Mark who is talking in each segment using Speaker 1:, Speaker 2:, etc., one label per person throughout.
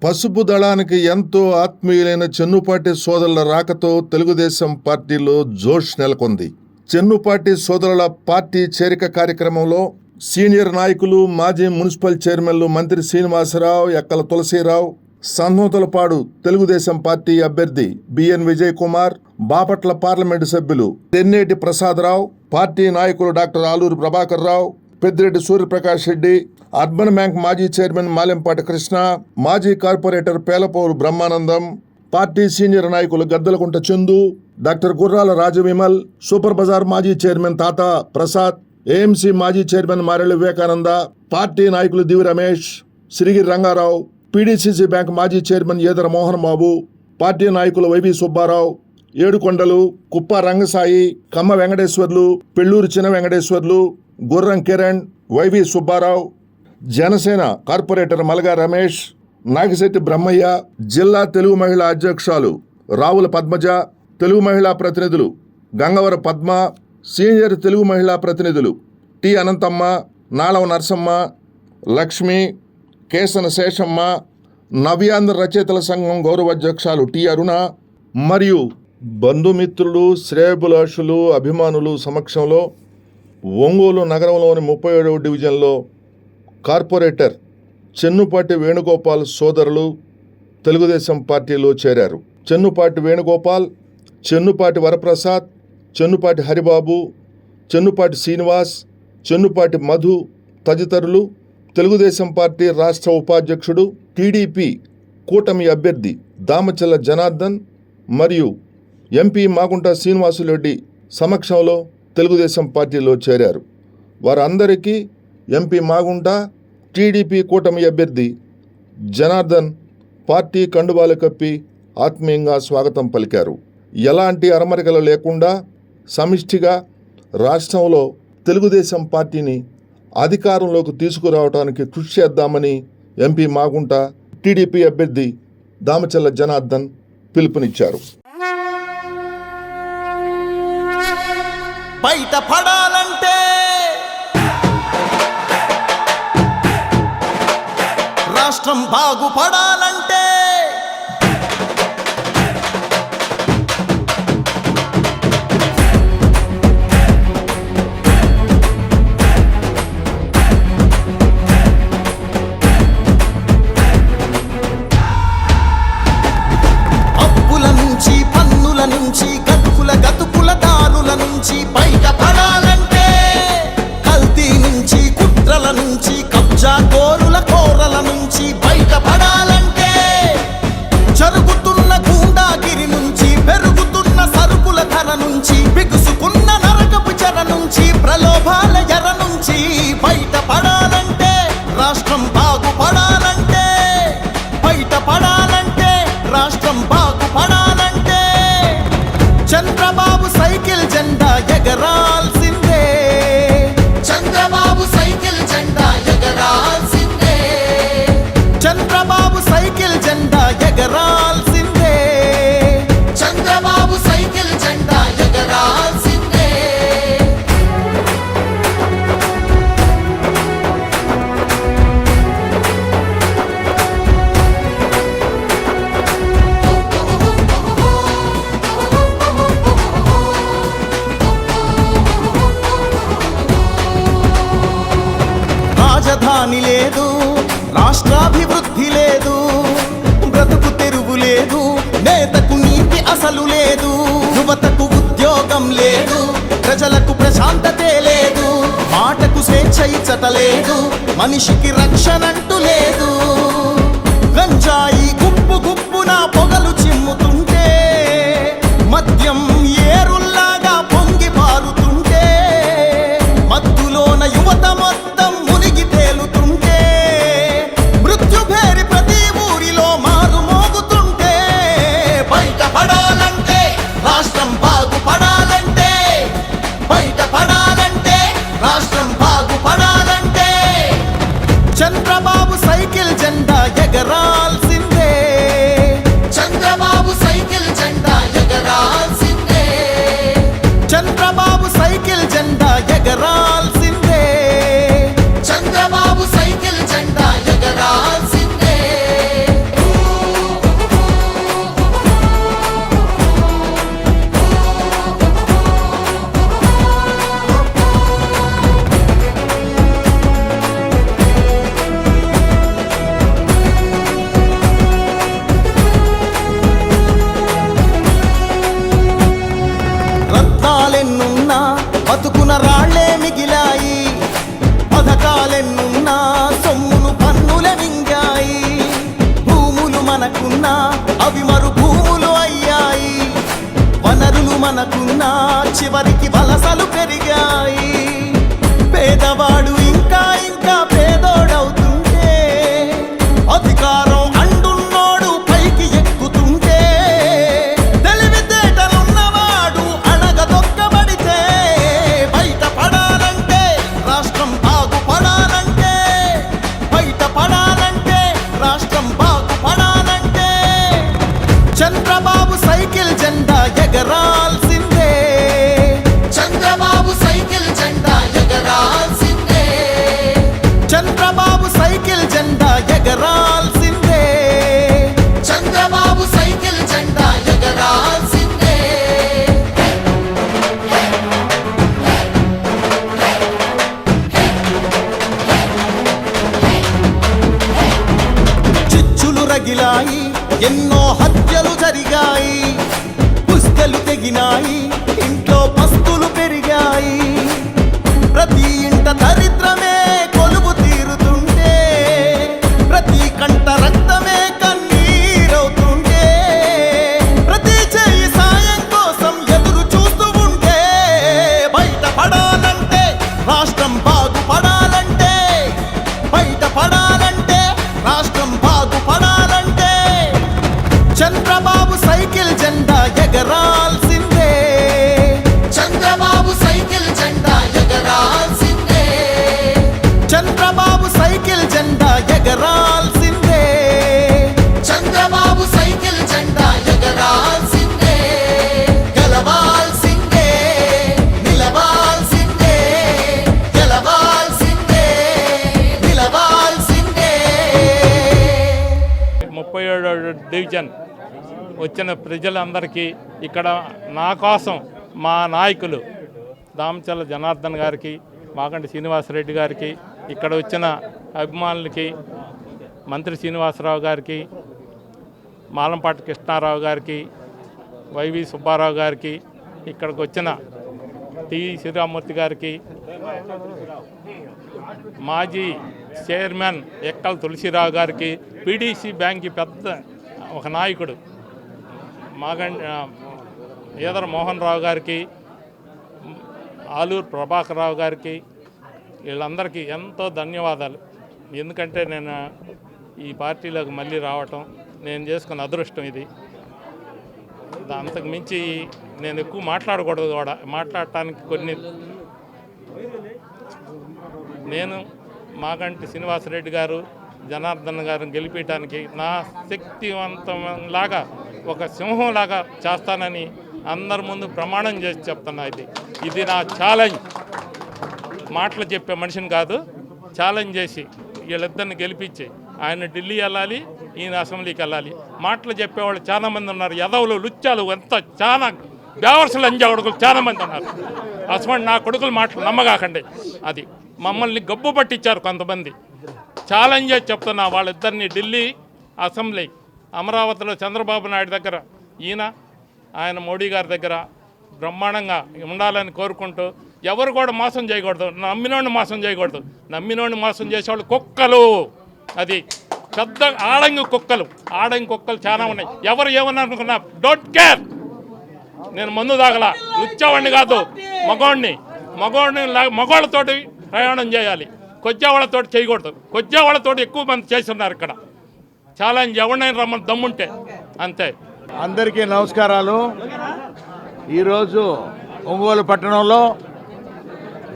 Speaker 1: పసుపు దళానికి ఎంతో ఆత్మీయులైన చెన్నుపాటి సోదరుల రాకతో తెలుగుదేశం పార్టీలో జోష్ నెలకొంది. చెన్నుపాటి సోదరుల పార్టీ చేరిక కార్యక్రమంలో సీనియర్ నాయకులు, మాజీ మున్సిపల్ చైర్మన్లు మంత్రి శ్రీనివాసరావు, ఎక్కల తులసీరావు, సన్నోతలపాడు తెలుగుదేశం పార్టీ అభ్యర్థి బిఎన్ విజయ్ కుమార్, బాపట్ల పార్లమెంటు సభ్యులు తెన్నేటి ప్రసాదరావు, పార్టీ నాయకులు doctor Aluru Prabhakar Rao, Peddireddy Suryaprakash Reddy, urban bank మాజీ చైర్మన్ మాలెంపాటి కృష్ణ, మాజీ కార్పొరేటర్ పేలపూరు బ్రహ్మానందం, పార్టీ సీనియర్ నాయకులు గద్దలకుంట చందు, డాక్టర్ గుర్రాల రాజవిమల్, సూపర్ బజార్ మాజీ చైర్మన్ తాత ప్రసాద్, ఏఎంసీ మాజీ చైర్మన్ మారెళ్ళ వివేకానంద, పార్టీ నాయకులు దివి రమేష్, సిరిగిరి రంగారావు, పీడీసీసీ బ్యాంక్ మాజీ చైర్మన్ ఈదర మోహన్ బాబు, పార్టీ నాయకులు వైవి సుబ్బారావు, ఏడుకొండలు, కుప్ప రంగసాయి, కమ్మ వెంకటేశ్వర్లు, పెళ్లూరు చిన్న వెంకటేశ్వర్లు, గుర్రం Kiran, YV Subbarao, Janasena corporator Malaga Ramesh, Nagishetti Brahmaiah, జిల్లా తెలుగు మహిళా అధ్యక్షురాలు రావుల పద్మజ, తెలుగు మహిళా ప్రతినిధులు గంగవర పద్మ, సీనియర్ తెలుగు మహిళా ప్రతినిధులు టి అనంతమ్మ, నాళవ నరసమ్మ, లక్ష్మి, కేసన శేషమ్మ, నవ్యాంధ్ర రచయితల సంఘం గౌరవ అధ్యక్షులు టి అరుణ మరియు బంధుమిత్రులు, శ్రేయభిలాషులు, అభిమానులు సమక్షంలో ఒంగోలు నగరంలోని 37వ డివిజన్లో కార్పొరేటర్ చెన్నుపాటి వేణుగోపాల్ సోదరులు తెలుగుదేశం పార్టీలో చేరారు. చెన్నుపాటి వేణుగోపాల్, చెన్నుపాటి వరప్రసాద్, చెన్నుపాటి హరిబాబు, చెన్నుపాటి శ్రీనివాస్, చెన్నుపాటి మధు తదితరులు తెలుగుదేశం పార్టీ రాష్ట్ర ఉపాధ్యక్షుడు, టీడీపీ కూటమి అభ్యర్థి దామచల్ల జనార్దన్ మరియు ఎంపీ మాగుంట శ్రీనివాసులరెడ్డి సమక్షంలో తెలుగుదేశం పార్టీలో చేరారు. వారందరికీ ఎంపీ మాగుంట, టీడీపీ కూటమి అభ్యర్థి జనార్దన్ పార్టీ కండువాలు కప్పి ఆత్మీయంగా స్వాగతం పలికారు. ఎలాంటి అరమరికలు లేకుండా సమిష్టిగా రాష్ట్రంలో తెలుగుదేశం పార్టీని అధికారంలోకి తీసుకురావడానికి కృషి చేద్దామని ఎంపీ మాగుంట, టీడీపీ అభ్యర్థి దామచల్ల జనార్దన్ పిలుపునిచ్చారు.
Speaker 2: బయట పడాలంటే రాష్ట్రం బాగుపడాలంటే అప్పుల నుంచి, పన్నుల నుంచి, గతుకుల దారుల నుంచి బయట పడాలంటే, కల్తీ నుంచి, కుట్రల నుంచి, కబ్జా కోరల నుంచి బయట పడాలంటే, జరుగుతున్న గూండాగిరి నుంచి, పెరుగుతున్న సరుకుల ధర నుంచి, బిగుసుకున్న నరకపు చెర నుంచి, ప్రలోభాల ఎర నుంచి బయట పడాలంటే, రాష్ట్రం బాగుపడాలంటే, బయట పడాలంటే, రాష్ట్రం బాగుపడాలంటే చంద్రబాబు సైకిల్ జెండా ఎగరాల్సిందే, చంద్రబాబు సైకిల్ జెండా ఎగరాల్సిందే, చంద్రబాబు సైకిల్ జెండా ఎగరాల్సిందే, చంద్రబాబు సైకిల్ జెండా ఎగరాల్సిందే. రాజధాని లేదు, రాష్ట్రాభివృద్ధి లేదు, బ్రతుకు తెరువు లేదు, నేతకు నీతి అసలు లేదు, యువతకు ఉద్యోగం లేదు, ప్రజలకు ప్రశాంతతే లేదు, మాటకు స్వేచ్ఛ ఇచ్చట లేదు, మనిషికి రక్షణంటూ లేదు. గంజాయి గుప్పున పొగలు చిమ్ముతుంటే, మద్యం ఏరుల్లాగా పొంగి పారుతుంటే, మత్తులోన యువత మొత్తం మునిగి తేలుతుంటే, మృత్యుభేరి ప్రతి ఊరిలో మారు మోగుతుంటే, బయట పడాలంటే, రాష్ట్రం బాగుపడాలంటే, బయట పడాలంటే, రాష్ట్రం బాగుపడాలంటే చంద్రబాబు సైకిల్ జెండా అవి మరుభూములు అయ్యాయి. వనరులు మనకున్నా చివరికి వలసలు పెరిగాయి. పేదవాడు ఇంకా ఇంకా పేదోడవుతుంటే, అధికారం అండున్నోడు పైకి ఎక్కుతుంటే, తెలివితేటలున్నవాడు అణగదొక్కబడితే, బయటపడాలంటే రాష్ట్రం బాగుపడాలంటే, బయటపడాలంటే రాష్ట్రం బాగుపడాలంటే, చంద్రబాబు సైకిల్ జెండా ఎగరాల్సిందే. చంద్రబాబు సైకిల్ జెండా ఎగరాల్సిందే. చంద్రబాబు సైకిల్ జెండా ఎగరాల్సిందే. చంద్రబాబు సైకిల్ జెండా ఎగరాల్సిందే. చిచ్చులు రగిలాయి, ఎన్నో హత్యలు జరిగాయి. పుస్తలు తెగినాయి, ఇంట్లో పస్తులు పెరిగాయి. ప్రతి ఇంట దరిద్రమే కొలువు తీరుతుంటే, ప్రతి కంట రక్తమే కన్నీరవుతుంటే, ప్రతి చేయి సాయం కోసం ఎదురు చూస్తూ ఉంటే, బయటపడాలంటే రాష్ట్రం బాగుపడాలంటే, బయటపడాలంటే రాష్ట్రం బాగుపడాలంటే, చంద్రబాబు సైకిల్ జెండా ఎగరాల్సిందే. చంద్రబాబు సైకిల్ జెండా ఎగరాల్సిందే. చంద్రబాబు సైకిల్ జెండా ఎగరాల్సిందే. చంద్రబాబు సైకిల్ జెండా ఎగరాల్సిందే. గెలవాల్సిందే, నిలవాల్సిందే, గెలవాల్సిందే, నిలవాల్సిందే.
Speaker 3: 37వ డివిజన్ వచ్చిన ప్రజలందరికీ ఇక్కడ నా కోసం మా నాయకులు దామచల్ల జనార్దన్ గారికి, మాకంటి శ్రీనివాసరెడ్డి గారికి, ఇక్కడ వచ్చిన అభిమానులకి, మంత్రి శ్రీనివాసరావు గారికి, మాలంపాటి కృష్ణారావు గారికి, వైవి సుబ్బారావు గారికి, ఇక్కడికి వచ్చిన టి శ్రీరామూర్తి గారికి, మాజీ చైర్మన్ ఎక్కల తులసిరావు గారికి, పీడీసీ బ్యాంక్ పెద్ద ఒక నాయకుడు ఈదర మోహన్ రావు గారికి, ఆలూరు ప్రభాకర్ రావు గారికి, వీళ్ళందరికీ ఎంతో ధన్యవాదాలు. ఎందుకంటే నేను ఈ పార్టీలోకి మళ్ళీ రావటం నేను చేసుకున్న అదృష్టం ఇది. అంతకు మించి నేను ఎక్కువ మాట్లాడకూడదు కూడా. మాట్లాడటానికి కొన్ని నేను మాకంటి శ్రీనివాసరెడ్డి గారు, జనార్దన్ గారిని గెలిపించడానికి నా శక్తివంతంలాగా ఒక సింహంలాగా చేస్తానని అందరి ముందు ప్రమాణం చేసి చెప్తున్నా. ఇది నా ఛాలెంజ్. మాటలు చెప్పే మనిషిని కాదు, ఛాలెంజ్ చేసి వీళ్ళిద్దరిని గెలిపించి ఆయన ఢిల్లీ వెళ్ళాలి, ఈయన అసెంబ్లీకి వెళ్ళాలి. మాటలు చెప్పేవాళ్ళు చాలామంది ఉన్నారు, యదవులు లుచ్చాలు ఎంత చాలా బేవర్సలు అంజా కొడుకులు చాలామంది ఉన్నారు. అసలు నా కొడుకులు మాటలు నమ్మగాకండి. అది మమ్మల్ని గబ్బు పట్టించారు కొంతమంది. ఛాలెంజ్ చేసి చెప్తున్నా, వాళ్ళిద్దరిని ఢిల్లీ, అసెంబ్లీ, అమరావతిలో చంద్రబాబు నాయుడు దగ్గర, ఆయన మోడీ గారి దగ్గర బ్రహ్మాండంగా ఉండాలని కోరుకుంటూ, ఎవరు కూడా మోసం చేయకూడదు, నమ్మినోడిని మోసం చేయకూడదు. నమ్మినోడిని మోసం చేసేవాళ్ళు కుక్కలు. అది పెద్ద ఆడంగి కుక్కలు చాలా ఉన్నాయి. ఎవరు ఏమన్నా అనుకున్నా డోంట్ కేర్. నేను మందు తాగలా, లుచ్చేవాడిని కాదు, మగవాళ్ళతోటి ప్రయాణం చేయాలి, కొచ్చేవాళ్ళతోటి చేయకూడదు. కొచ్చేవాళ్ళతోటి ఎక్కువ మంది చేస్తున్నారు ఇక్కడ. ఛాలెంజ్ ఎవరినైనా రమ్మని దమ్ముంటే అంతే.
Speaker 4: అందరికీ నమస్కారాలు. ఈరోజు ఒంగోలు పట్టణంలో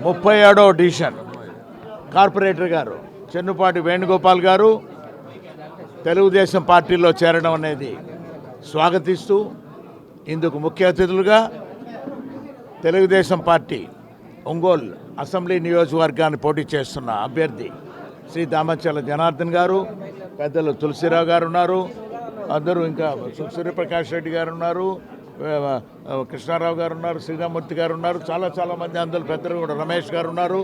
Speaker 4: 37వ డివిజన్ కార్పొరేటర్ గారు చెన్నుపాటి వేణుగోపాల్ గారు తెలుగుదేశం పార్టీలో చేరడం అనేది స్వాగతిస్తూ, ఇందుకు ముఖ్య అతిథులుగా తెలుగుదేశం పార్టీ ఒంగోలు అసెంబ్లీ నియోజకవర్గాన్ని పోటీ చేస్తున్న అభ్యర్థి శ్రీ దామచల్ల జనార్దన్ గారు, పెద్దలు తులసిరావు గారు ఉన్నారు, అందరూ ఇంకా సూర్యప్రకాష్ రెడ్డి గారు ఉన్నారు, కృష్ణారావు గారు ఉన్నారు, శ్రీరామూర్తి గారు ఉన్నారు, చాలా మంది అందరూ పెద్దలు కూడా, రమేష్ గారు ఉన్నారు.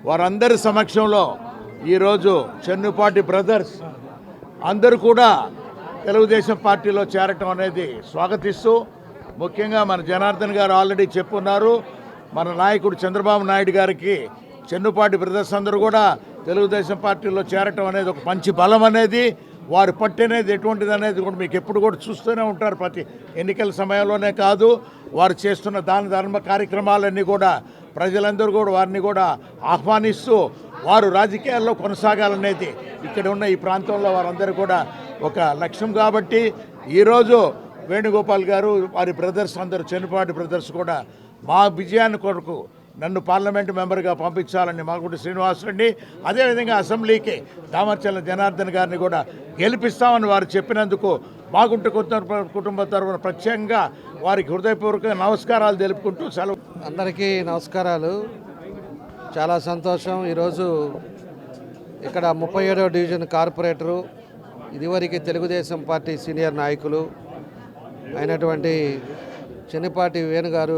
Speaker 4: వారందరి సమక్షంలో ఈరోజు చెన్నుపాటి బ్రదర్స్ అందరూ కూడా తెలుగుదేశం పార్టీలో చేరటం అనేది స్వాగతిస్తూ, ముఖ్యంగా మన జనార్దన్ గారు ఆల్రెడీ చెప్పున్నారు, మన నాయకుడు చంద్రబాబు నాయుడు గారికి చెన్నుపాటి బ్రదర్స్ అందరూ కూడా తెలుగుదేశం పార్టీలో చేరటం అనేది ఒక మంచి బలం అనేది వారి పట్టు అనేది ఎటువంటిది అనేది కూడా మీకు ఎప్పుడు కూడా చూస్తూనే ఉంటారు. ప్రతి ఎన్నికల సమయంలోనే కాదు, వారు చేస్తున్న దాన ధర్మ కార్యక్రమాలన్నీ కూడా ప్రజలందరూ కూడా వారిని కూడా ఆహ్వానిస్తూ వారు రాజకీయాల్లో కొనసాగాలనేది ఇక్కడ ఉన్న ఈ ప్రాంతంలో వారందరూ కూడా ఒక లక్ష్యం. కాబట్టి ఈరోజు వేణుగోపాల్ గారు వారి బ్రదర్స్ అందరూ చెన్నుపాటి బ్రదర్స్ కూడా మా విజయాన్ని కొరకు నన్ను పార్లమెంటు మెంబర్గా పంపించాలని మాగుంటి శ్రీనివాసరెడ్డి, అదేవిధంగా అసెంబ్లీకి దామర్చల జనార్దన్ గారిని కూడా గెలిపిస్తామని వారు చెప్పినందుకు మాగుంటి కుటుంబ తరఫున ప్రత్యేకంగా వారికి హృదయపూర్వక నమస్కారాలు తెలుపుకుంటూ సెలవు.
Speaker 5: అందరికీ నమస్కారాలు. చాలా సంతోషం. ఈరోజు ఇక్కడ 37వ డివిజన్ కార్పొరేటరు, ఇదివరకు తెలుగుదేశం పార్టీ సీనియర్ నాయకులు అయినటువంటి చెన్నిపాటి వేణు గారు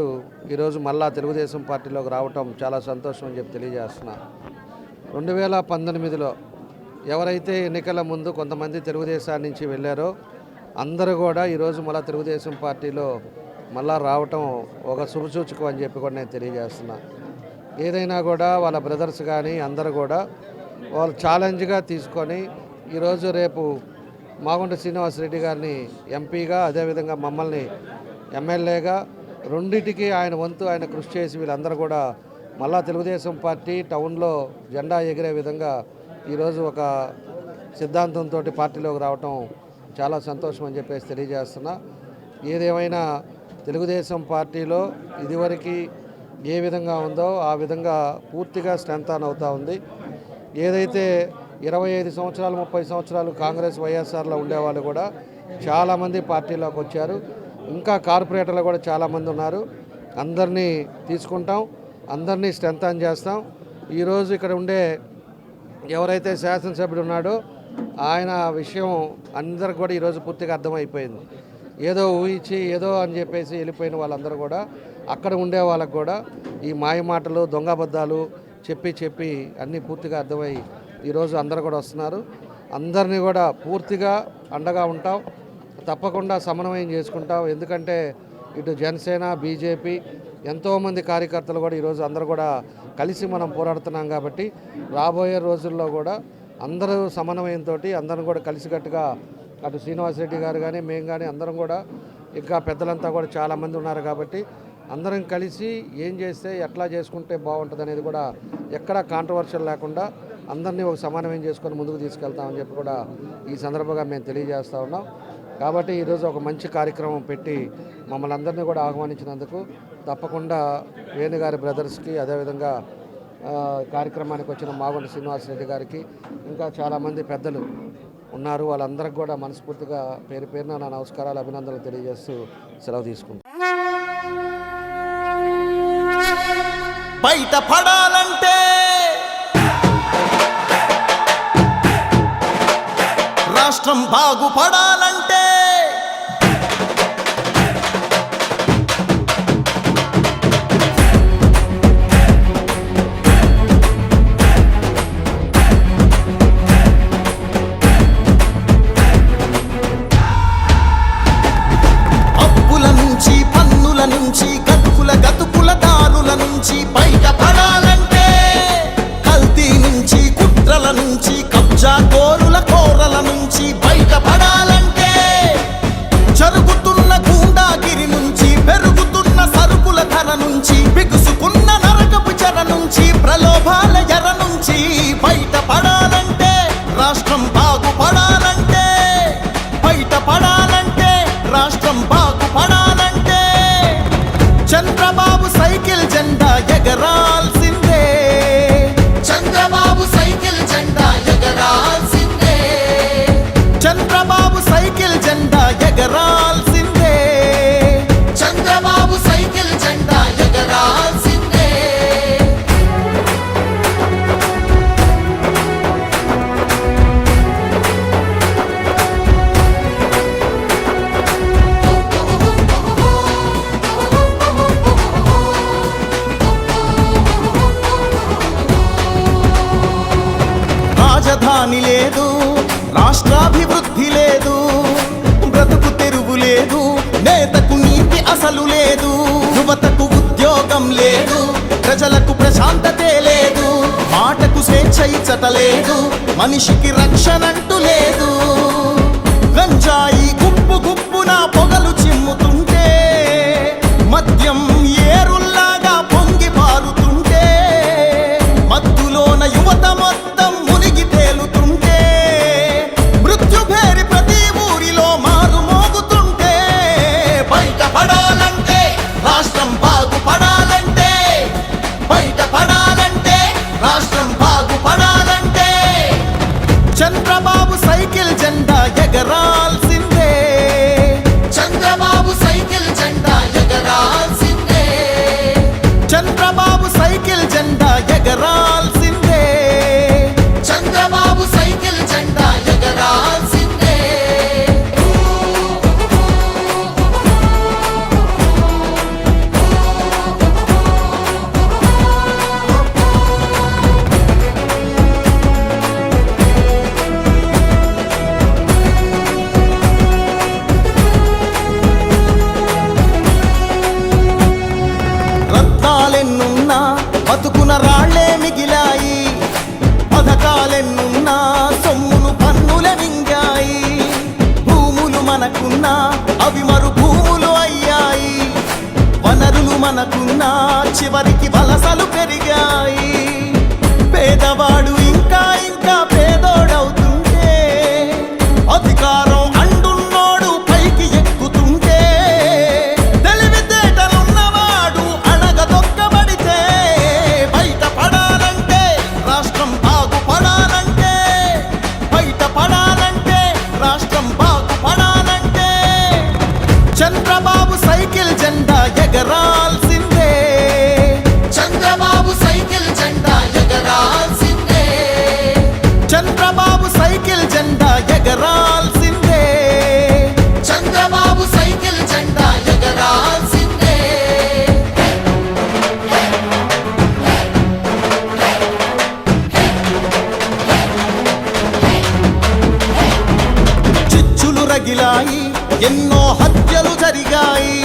Speaker 5: ఈరోజు మళ్ళా తెలుగుదేశం పార్టీలోకి రావటం చాలా సంతోషం అని చెప్పి తెలియజేస్తున్నా. 2019లో ఎవరైతే ఎన్నికల ముందు కొంతమంది తెలుగుదేశాన్ని నుంచి వెళ్ళారో అందరూ కూడా ఈరోజు మళ్ళీ తెలుగుదేశం పార్టీలో మళ్ళా రావటం ఒక శుభసూచకం అని చెప్పి కూడా నేను తెలియజేస్తున్నా. ఏదైనా కూడా వాళ్ళ బ్రదర్స్ కానీ అందరూ కూడా వాళ్ళు ఛాలెంజ్గా తీసుకొని ఈరోజు రేపు మాగుంట శ్రీనివాసరెడ్డి గారిని ఎంపీగా, అదేవిధంగా మమ్మల్ని ఎమ్మెల్యేగా రెండింటికి ఆయన వంతు ఆయన కృషి చేసి వీళ్ళందరూ కూడా మళ్ళా తెలుగుదేశం పార్టీ టౌన్లో జెండా ఎగిరే విధంగా ఈరోజు ఒక సిద్ధాంతంతో పార్టీలోకి రావటం చాలా సంతోషం అని చెప్పేసి తెలియజేస్తున్నా. ఏదేమైనా తెలుగుదేశం పార్టీలో ఇదివరకు ఏ విధంగా ఉందో ఆ విధంగా పూర్తిగా స్ట్రెంత్ ఆన్ అవుతూ ఉంది. ఏదైతే 25 సంవత్సరాలు 30 సంవత్సరాలు కాంగ్రెస్ వైఎస్ఆర్లో ఉండేవాళ్ళు కూడా చాలామంది పార్టీలోకి వచ్చారు. ఇంకా కార్పొరేటర్లు కూడా చాలామంది ఉన్నారు. అందరినీ తీసుకుంటాం, అందరినీ స్ట్రెంత్ ఆన్ చేస్తాం. ఈరోజు ఇక్కడ ఉండే ఎవరైతే శాసనసభ్యుడు ఉన్నాడో ఆయన విషయం అందరికి కూడా ఈరోజు పూర్తిగా అర్థమైపోయింది. ఏదో ఊహించి ఏదో అని చెప్పేసి వెళ్ళిపోయిన వాళ్ళందరూ కూడా అక్కడ ఉండే వాళ్ళకు కూడా ఈ మాయమాటలు దొంగబద్దాలు చెప్పి అన్నీ పూర్తిగా అర్థమై ఈరోజు అందరూ కూడా వస్తున్నారు. అందరినీ కూడా పూర్తిగా అండగా ఉంటాం, తప్పకుండా సమన్వయం చేసుకుంటాం. ఎందుకంటే ఇటు జనసేన, బీజేపీ ఎంతోమంది కార్యకర్తలు కూడా ఈరోజు అందరూ కూడా కలిసి మనం పోరాడుతున్నాం. కాబట్టి రాబోయే రోజుల్లో కూడా అందరూ సమన్వయంతో అందరం కూడా కలిసికట్టుగా అటు శ్రీనివాసరెడ్డి గారు కానీ మేము కానీ అందరం కూడా ఇంకా పెద్దలంతా కూడా చాలామంది ఉన్నారు. కాబట్టి అందరం కలిసి ఏం చేస్తే ఎట్లా చేసుకుంటే బాగుంటుంది అనేది కూడా ఎక్కడా కాంట్రవర్షియల్ లేకుండా అందరినీ ఒక సమన్వయం చేసుకొని ముందుకు తీసుకెళ్తామని చెప్పి కూడా ఈ సందర్భంగా మేము తెలియజేస్తూ ఉన్నాం. కాబట్టి ఈరోజు ఒక మంచి కార్యక్రమం పెట్టి మమ్మల్ని అందరినీ కూడా ఆహ్వానించినందుకు తప్పకుండా వేణుగారి బ్రదర్స్కి, అదేవిధంగా కార్యక్రమానికి వచ్చిన మాగుంట శ్రీనివాసరెడ్డి గారికి ఇంకా చాలామంది పెద్దలు ఉన్నారు. వాళ్ళందరికీ కూడా మనస్ఫూర్తిగా పేరు పేరున నా నమస్కారాలు, అభినందనలు తెలియజేస్తూ సెలవు తీసుకుంటాను.
Speaker 2: బయట పడాలంటే రాష్ట్రం బాగుపడాలంటే అప్పుల నుంచి పన్నుల నుంచి గతుకుల దారుల నుంచి బయట పడాలంటే కల్తీ నుంచి కుట్రల నుంచి కబ్జా కోరల నుంచి బయట పడాలంటే జరుగుతున్న గూండాగిరి నుంచి పెరుగుతున్న సరుకుల ధర నుంచి బిగుసుకున్న నరకపు చెర నుంచి ప్రలోభాల ఎర నుంచి బయట పడాలంటే రాష్ట్రం బాగుపడాలంటే బయట పడాలంటే రాష్ట్రం బాగుపడాలంటే చంద్రబాబు సైకిల్ జెండా ఎగరాల్సిందే, చంద్రబాబు సైకిల్ జెండా ఎగరాల్సిందే, చంద్రబాబు సైకిల్ జెండా ఎగరాల్సిందే, చంద్రబాబు సైకిల్ జెండా ఎగరాల్సిందే. రాజధాని లేదు, రాష్ట్రాభివృద్ధి లేదు, బ్రతుకు తెరువు లేదు, నేతకు నీతి అసలు లేదు, యువతకు ఉద్యోగం లేదు, ప్రజలకు ప్రశాంతతే లేదు, మాటకు స్వేచ్ఛ ఇచ్చట లేదు, మనిషికి రక్షణంటూ లేదు. మనకున్నా అవి మరుభూములు అయ్యాయి. వనరులు మనకున్నా చివరికి వలసలు పెరిగాయి. పేదవాడు ఇంకా ఇంకా పేదోడవుతుంటే, అధికారం అండున్నోడు పైకి ఎక్కుతుంటే, తెలివితేటలున్నవాడు అణగదొక్కబడితే, బయటపడాలంటే రాష్ట్రం బాగుపడాలంటే, బయటపడాలంటే రాష్ట్రం బాగుపడాలంటే, చంద్రబాబు సైకిల్ జెండా ఎగరాల్సిందే. చంద్రబాబు సైకిల్ జెండా ఎగరాల్సిందే. చంద్రబాబు సైకిల్ జెండా ఎగరాల్సిందే. చంద్రబాబు సైకిల్ జెండా ఎగరాల్సిందే. చిచ్చులు రగిలాయి, ఎన్నో హత్యలు జరిగాయి.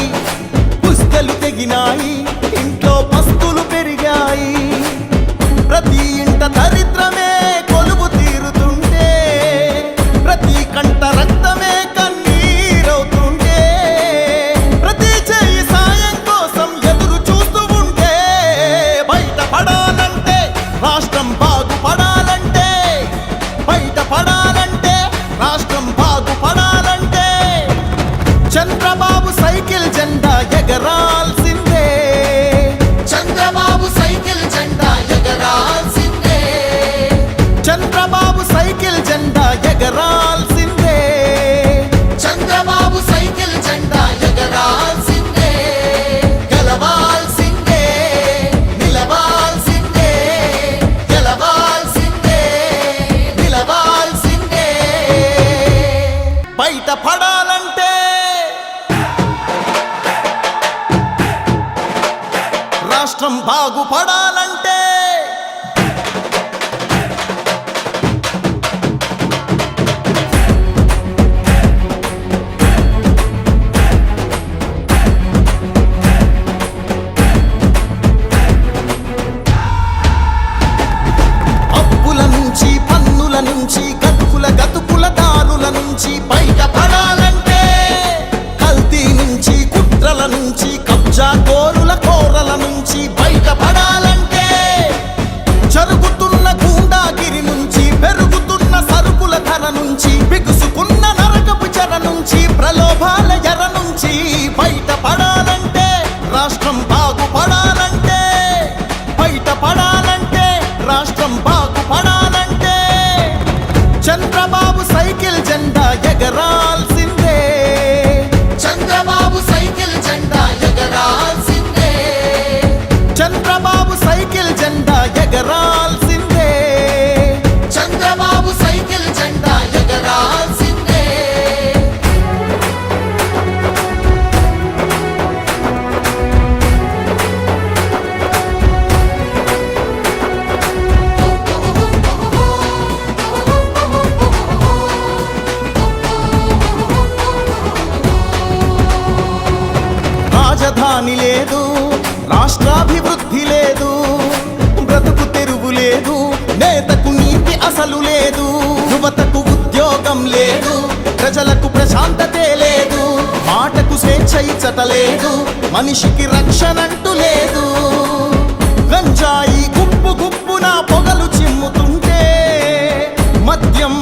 Speaker 2: పుస్తలు తెగినాయి, ఇంట్లో పస్తులు పెరిగాయి. ప్రతి ఇంట దరిద్రమే కొలువు తీరుతుంటే, ప్రతి కంట రక్తమే కన్నీరవుతుంటే, ప్రతి చేయి సాయం కోసం ఎదురు చూస్తూ ఉంటే, బయటపడాలంటే రాష్ట్రం బాగుపడాలంటే, బయటపడాలంటే రాష్ట్రం బాగుపడాలంటే, చంద్రబాబు సైకిల్ జెండా ఎగరాల్సిందే. చంద్రబాబు సైకిల్ జెండా ఎగరాల్సిందే. చంద్రబాబు సైకిల్ జెండా ఎగరాల్సిందే. చంద్రబాబు సైకిల్ జెండా ఎగరాల్సిందే. గెలవాల్సిందే, నిలవాల్సిందే, గెలవాల్సిందే, నిలవాల్సిందే. బయటపడాలంటే రాష్ట్రం బాగుపడాలంటే, అప్పుల నుంచి పన్నుల నుంచి గతుకుల దారుల నుంచి బయటపడాలంటే, కల్తీ నుంచి కుట్రల నుంచి కబ్జా కోరల నుంచి బయటపడాలంటే, జరుగుతున్న గూండాగిరి నుంచి పెరుగుతున్న సరుకుల ధర నుంచి బిగుసుకున్న నరకపు చెర నుంచి ప్రలోభాల ఎర నుంచి బయటపడాలంటే, రాష్ట్రం బాగుపడాలంటే, బయటపడాలంటే రాష్ట్రం బాగుపడాలంటే, చంద్రబాబు సైకిల్ జెండా ఎగరాల్సిందే. చంద్రబాబు సైకిల్ జెండా ఎగరాల్సిందే. చంద్రబాబు సైకిల్ జెండా ఎగరాల్సిందే. చంద్రబాబు సైకిల్ జెండా ఎగరాల్సిందే. రాజధాని లేదు, రాష్ట్రాభివృద్ధి లేదు, బ్రతుకు తెరువు లేదు, నేతకు నీతి అసలు లేదు, యువతకు ఉద్యోగం లేదు, ప్రజలకు ప్రశాంతతే లేదు, మాటకు స్వేచ్ఛ ఇచ్చట లేదు, మనిషికి రక్షణంటూ లేదు. గంజాయి గుప్పున పొగలు చిమ్ముతుంటే, మద్యం